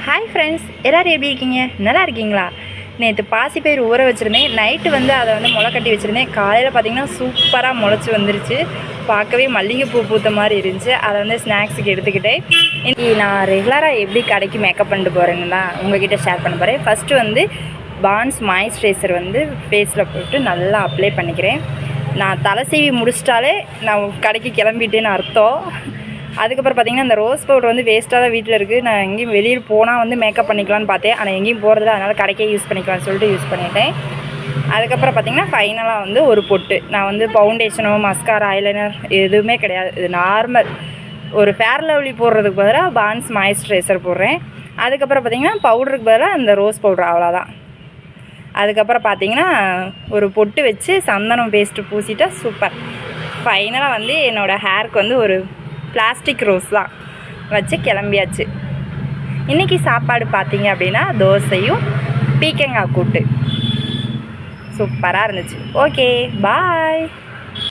Hi friends, எல்லோரும் எப்படி இருக்கீங்க? நல்லா இருக்கீங்களா? நேற்று பாசிப்பயிறு ஊற வச்சுருந்தேன். நைட்டு அதை முளை கட்டி வச்சுருந்தேன். காலையில் பார்த்திங்கன்னா சூப்பராக முளைச்சி வந்துருச்சு. பார்க்கவே மல்லிகைப்பூ பூத்த மாதிரி இருந்துச்சு. அதை ஸ்நாக்ஸுக்கு எடுத்துக்கிட்டேன். நான் ரெகுலராக எப்படி கடைக்கு மேக்கப் பண்ணிட்டு போகிறேன்னு தான் உங்கள்கிட்ட ஷேர் பண்ண போகிறேன். ஃபஸ்ட்டு பான்ஸ் மாய்ஸ்சரைசர் ஃபேஸில் போட்டு நல்லா அப்ளை பண்ணிக்கிறேன். நான் தலை சீவி முடிச்சிட்டாலே நான் கடைக்கு கிளம்பிட்டேன்னு அர்த்தம். அதுக்கப்புறம் பார்த்திங்கன்னா இந்த ரோஸ் பவுடர் வேஸ்ட்டாக தான் வீட்டில் இருக்குது. நான் எங்கேயும் வெளியில் போனால் மேக்கப் பண்ணிக்கலான்னு பார்த்தேன். ஆனால் எங்கேயும் போகிறதில்ல, அதனால் கடைக்கே யூஸ் பண்ணிக்கலாம்னு சொல்லிட்டு யூஸ் பண்ணிட்டேன். அதுக்கப்புறம் பார்த்திங்கன்னா ஃபைனலாக ஒரு பொட்டு. நான் ஃபவுண்டேஷனோ மஸ்காரா ஐலைனர் எதுவுமே கிடையாது. இது நார்மல் ஒரு ஃபேர் லவ்லி போடுறதுக்கு பதிலாக பான்ஸ் மாய்ஸ்சரைசர் போடுறேன். அதுக்கப்புறம் பார்த்திங்கன்னா பவுடருக்கு பதிலாக இந்த ரோஸ் பவுடர், அவ்வளோதான். அதுக்கப்புறம் பார்த்திங்கன்னா ஒரு பொட்டு வச்சு சந்தனம் பேஸ்ட்டு பூசிட்டா சூப்பர். ஃபைனலாக என்னோடய ஹேருக்கு ஒரு பிளாஸ்டிக் ரோஸ் தான் வச்சு கிளம்பியாச்சு. இன்றைக்கி சாப்பாடு பார்த்திங்க அப்படின்னா தோசையும் பீக்கங்காய் கூட்டு. சூப்பராக இருந்துச்சு. ஓகே, பாய்.